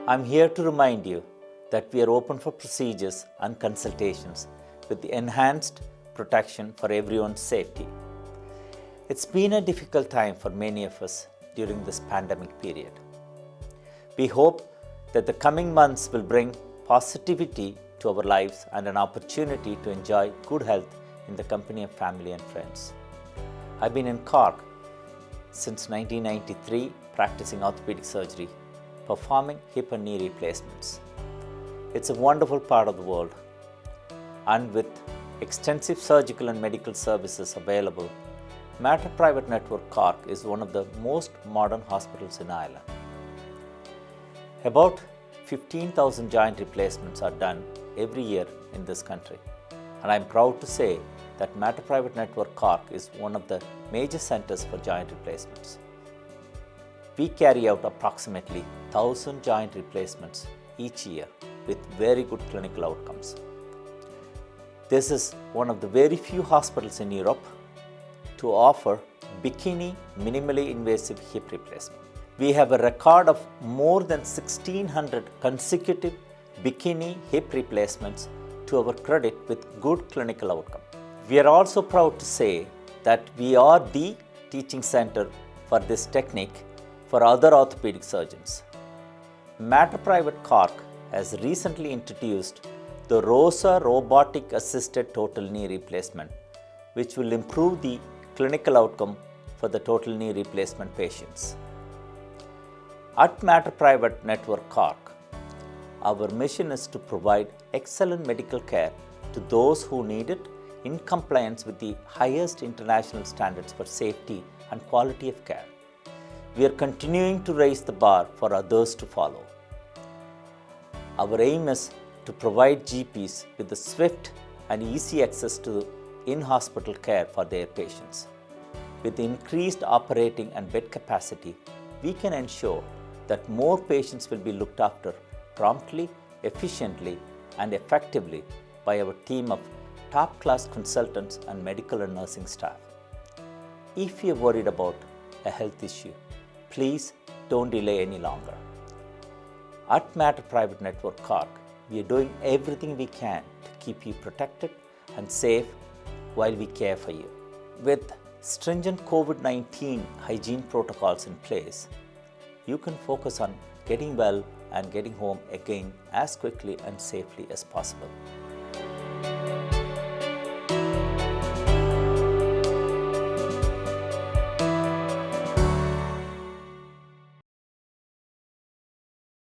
I'm here to remind you that we are open for procedures and consultations with the enhanced protection for everyone's safety. It's been a difficult time for many of us during this pandemic period. We hope that the coming months will bring positivity to our lives and an opportunity to enjoy good health in the company of family and friends. I've been in Cork since 1993 practicing orthopaedic surgery, performing hip and knee replacements. It's a wonderful part of the world, and with extensive surgical and medical services available, Maha Private Network Cork is one of the most modern hospitals in Ireland. About 15,000 joint replacements are done every year in this country, and I'm proud to say that Maha Private Network Cork is one of the major centers for joint replacements. We carry out approximately 1,000 joint replacements each year with very good clinical outcomes. This is one of the very few hospitals in Europe to offer Bikini minimally invasive hip replacement. We have a record of more than 1,600 consecutive Bikini hip replacements to our credit with good clinical outcome. We are also proud to say that we are the teaching center for this technique for other orthopedic surgeons. Maha Private Cork has recently introduced the ROSA robotic assisted total knee replacement, which will improve the clinical outcome for the total knee replacement patients. At Maha Private Network Cork, our mission is to provide excellent medical care to those who need it in compliance with the highest international standards for safety and quality of care. We are continuing to raise the bar for others to follow. Our aim is to provide GPs with the swift and easy access to in-hospital care for their patients. With increased operating and bed capacity, we can ensure that more patients will be looked after promptly, efficiently, and effectively by our team of top-class consultants and medical and nursing staff. If you are worried about a health issue, please don't delay any longer. At Maha Private Network Cork, we are doing everything we can to keep you protected and safe while we care for you. With stringent COVID-19 hygiene protocols in place, you can focus on getting well and getting home again as quickly and safely as possible.